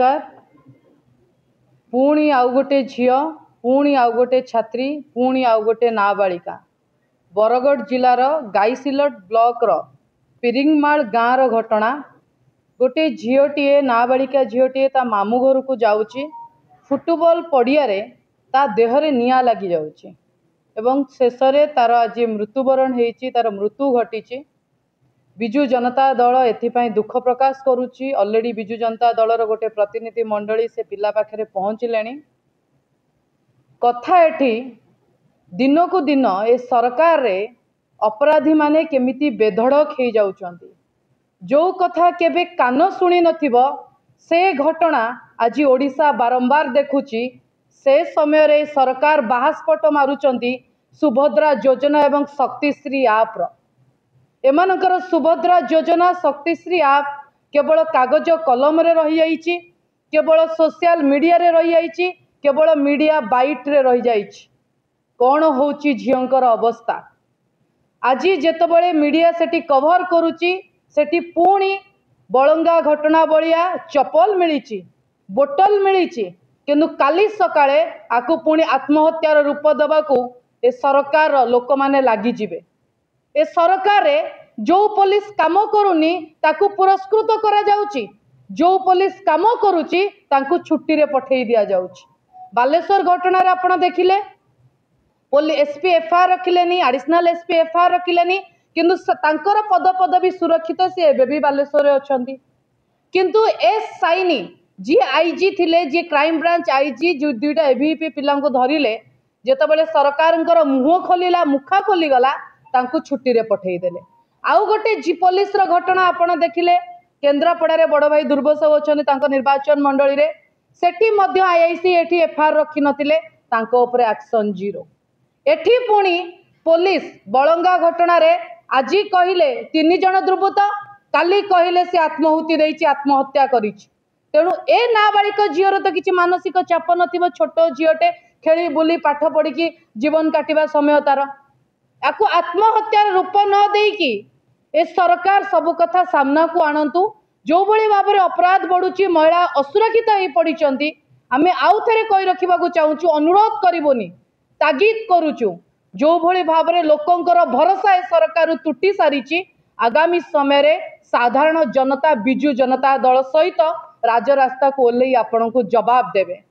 नमस्कार। पुणी आउ गोटे झियो, पुणी आउ गोटे छात्री, पुणी आउ गोटे नाबालिका बरगढ़ जिलार गाईसिलट ब्लॉक रो पिरिंगमाल गाँव रो घटना। गोटे झीटीए नाबालिका झीटीए ता मामू घर को जाऊँची, फुटबॉल पड़िया रे ता देहरे निया लगी जाऊँची एवं शेष रे तार आज मृत्युवरण होईची, तार मृत्यु घटी। विजु जनता दल एथिपाई दुख प्रकाश करुच्ची। ऑलरेडी विजु जनता दलर गोटे प्रतिनिधि मंडली से पिला पाखरे पहुँचले। कथा एठी दिन को दिन ए सरकार रे अपराधी माने केमिति बेधड़क हो जाउछंती। जो कथा केबे कान शुणी नथिबो से घटना आज ओडिशा बारंबार देखुची। से समय रे सरकार बाहास्पट मारुचंती सुभद्रा योजना एवं शक्तिश्री आप रो। एमानकर सुभद्रा योजना शक्तिश्री आप केवल कागज कलम रे रही जाइछि, केवल सोशल मीडिया रे रही जाइछि, केवल मीडिया बाइट रे रही जाइछि। कौन होउछि झियंकर अवस्था? आज जेतबळे मीडिया सेठी कवर करूची, सेठी पुणी बळंगा घटना बलिया चपल मिलिछि, बोतल मिलिछि, किंतु काली सकाळे आकु पुणी आत्महत्यार रूप दबाकू ए सरकार लोक माने लागि जिवे। ए सरकार रे जो पुलिस काम करूनी ताकू पुरस्कृत करा जाउची, जो पुलिस काम करूची ताकू छुट्टी रे पठेई दिया जाउची। बालेश्वर घटना रे आपण देखिले एसपी एफआईआर रखिलेनी, एडिशनल एसपी एफआईआर रखिलेनी, किंतु तांकर पद पदवी सुरक्षित से एबे भी बालेश्वर अछंती। किंतु एस साइनी जी आईजी थिले, जी क्राइम ब्रांच आईजी जो दुईटा एवीपी पिला को धरिले, जेतबेले सरकारंकर मुह खोलिला, मुखा खोली गला, तांकू छुट्टी रे पठेई देले। आउ गोटे जी पुलिस रो घटना आपण देखिले केन्द्रापड़ा रे बड़ भाई दुर्बसव अछंती तांको निर्वाचन मंडली रे, सेठी मध्य आईआईसी एठी एफआईआर रखि नथिले, तांको ऊपर एक्शन जीरो। एठी पुणी पुलिस बळंगा घटना रे आजी कहिले 3 जण दुर्बृत्त, काली कहिले से आत्महुति देइछि, आत्महत्या करिछि। तेणु ए नाबालिका झीवर तो किछि मानसिक चाप नथिबो, छोट झीवटे खेली बुली पाठ पढ़ी जीवन काटिबा समय तार, याकू आत्महत्यार रूप न देकी ए सरकार सब कथा सामना को आणंतु। जो भली भाव में अपराध बढ़ुची, महिला असुरक्षित हो पड़ी, आमे आउ थे कही रखा चाहूँ, अनुरोध करबुनी, तागिद करुचु। जो भली भाव में लोकंकर भरोसा ए सरकार तुटी सारी, आगामी समय रे साधारण जनता विजु जनता दल सहित राजरास्ता को ओल्लई आपण को जवाब देवे।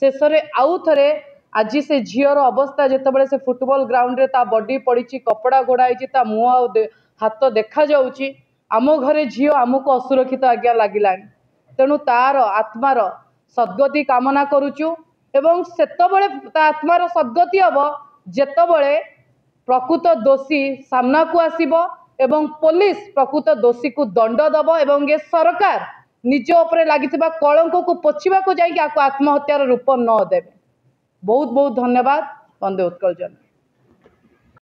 शेष में आउ थे आज से झीर अवस्था जितेबाला से फुटबॉल ग्राउंड रे ता बॉडी पड़ी, कपड़ा घोड़ाई, ता मुह हाथ देखा जाउची। आम घरे झील आमको असुरक्षित आज्ञा लगिला। तेणु तार आत्मार सद्गति कामना करुचु एवं सेतबळे ता आत्मार सद्गति हम जेतबळे प्रकृत दोषी सामना को आसीबो एवं पुलिस प्रकृत दोषी को दंड दबो एवं ये सरकार निज उपरे लागिथिबा कलंक को पोछिबा को जाई आत्महत्यार रूप न देवे। बहुत बहुत धन्यवाद। वंदे उत्कल जन।